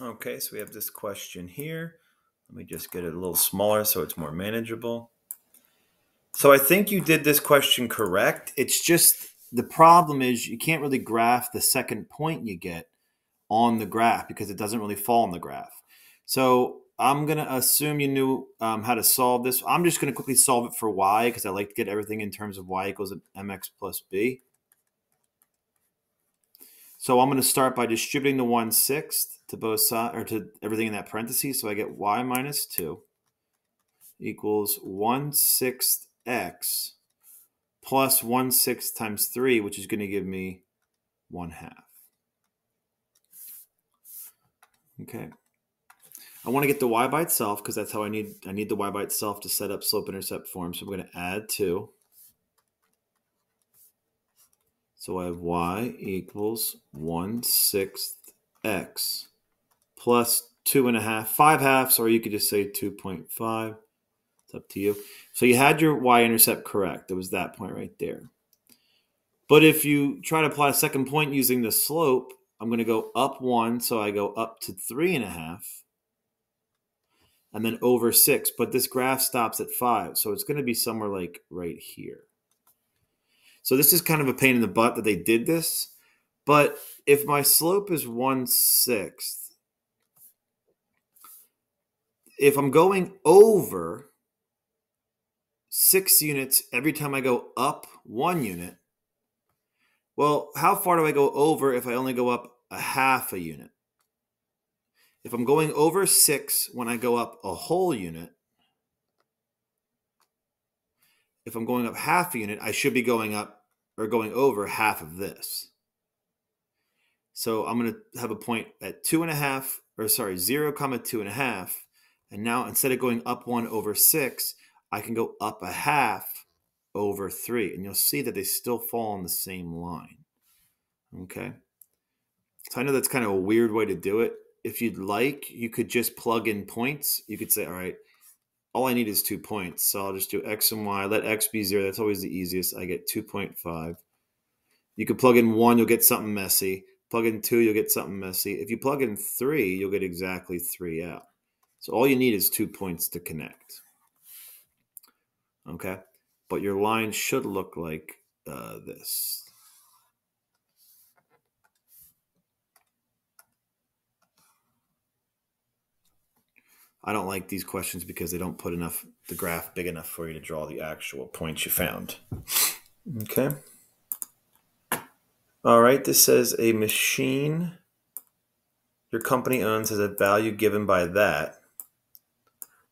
Okay, so we have this question here. Let me just get it a little smaller so it's more manageable. So I think you did this question correct. It's just the problem is you can't really graph the second point you get on the graph because it doesn't really fall on the graph. So I'm going to assume you knew how to solve this. I'm just going to quickly solve it for y because I like to get everything in terms of y equals mx plus b. So I'm going to start by distributing the 1/6 to both sides, or to everything in that parentheses. So I get y minus 2 equals 1/6 x plus 1/6 times 3, which is going to give me 1/2. Okay. I want to get the y by itself because that's how I need the y by itself to set up slope-intercept form. So I'm going to add 2. So I have y equals 1/6 x plus 2.5, 5/2, or you could just say 2.5. It's up to you. So you had your y-intercept correct. It was that point right there. But if you try to apply a second point using the slope, I'm going to go up 1, so I go up to 3.5, and then over 6. But this graph stops at 5, so it's going to be somewhere like right here. So this is kind of a pain in the butt that they did this. But if my slope is 1/6, if I'm going over 6 units every time I go up 1 unit, well, how far do I go over if I only go up a half a unit? If I'm going over 6 when I go up a whole unit, if I'm going up half a unit, I should be going up or going over half of this. So I'm going to have a point at 2.5, or sorry, 0, 2.5. And now instead of going up 1 over 6, I can go up a half over 3. And you'll see that they still fall on the same line. Okay. So I know that's kind of a weird way to do it. If you'd like, you could just plug in points. You could say, all right, all I need is 2 points. So I'll just do x and y. Let x be 0. That's always the easiest. I get 2.5. You could plug in 1, you'll get something messy. Plug in 2, you'll get something messy. If you plug in 3, you'll get exactly 3 out. So all you need is 2 points to connect. Okay? But your line should look like this. I don't like these questions because they don't put the graph big enough for you to draw the actual points you found. Okay. All right, this says a machine your company owns has a value given by that,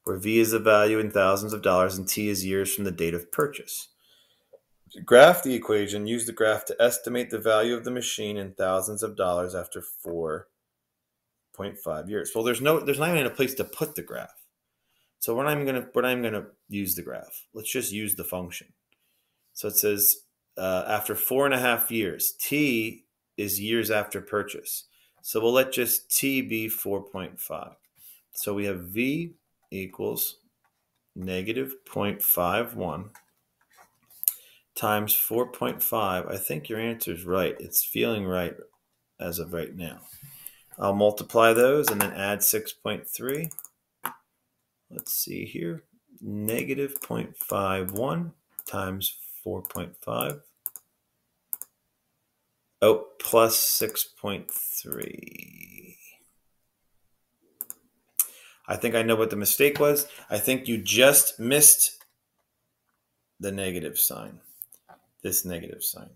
where V is the value in thousands of dollars and T is years from the date of purchase. To graph the equation, use the graph to estimate the value of the machine in thousands of dollars after 4.5 years. Well, there's not even a place to put the graph. So we're not even gonna use the graph. Let's just use the function. So it says after 4.5 years, T is years after purchase. So we'll let just T be 4.5. So we have V equals negative 0.51 times 4.5. I think your answer is right. It's feeling right as of right now. I'll multiply those and then add 6.3. Let's see here. Negative 0.51 times 4.5. Oh, plus 6.3. I think I know what the mistake was. I think you just missed the negative sign, this negative sign.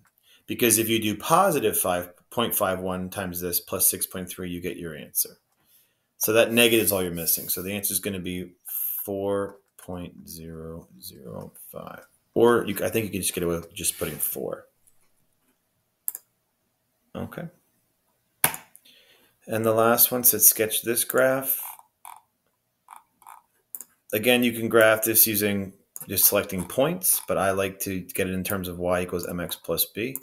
Because if you do positive 5.51 times this plus 6.3, you get your answer. So that negative is all you're missing. So the answer is going to be 4.005. Or I think you can just get away with just putting 4. Okay. And the last one says sketch this graph. Again, you can graph this using just selecting points, but I like to get it in terms of y equals mx plus b.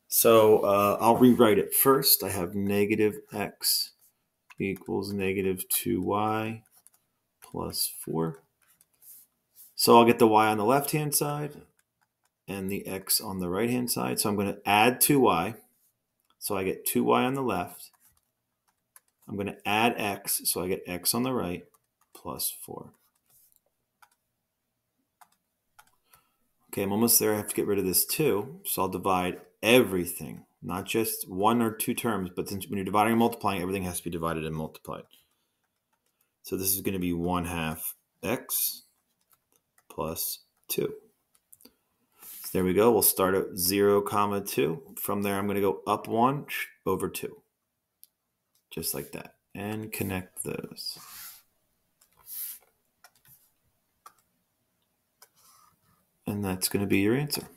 So I'll rewrite it first. I have negative x equals negative 2y plus 4. So I'll get the y on the left-hand side and the x on the right-hand side. So I'm going to add 2y. So I get 2y on the left. I'm going to add x, so I get x on the right plus 4. Okay, I'm almost there. I have to get rid of this 2, so I'll divide everything, not just 1 or 2 terms, but when you're dividing and multiplying, everything has to be divided and multiplied. So this is going to be 1/2 x plus 2. So there we go. We'll start at 0, 2. From there, I'm going to go up 1 over 2. Just like that. And connect those. And that's going to be your answer.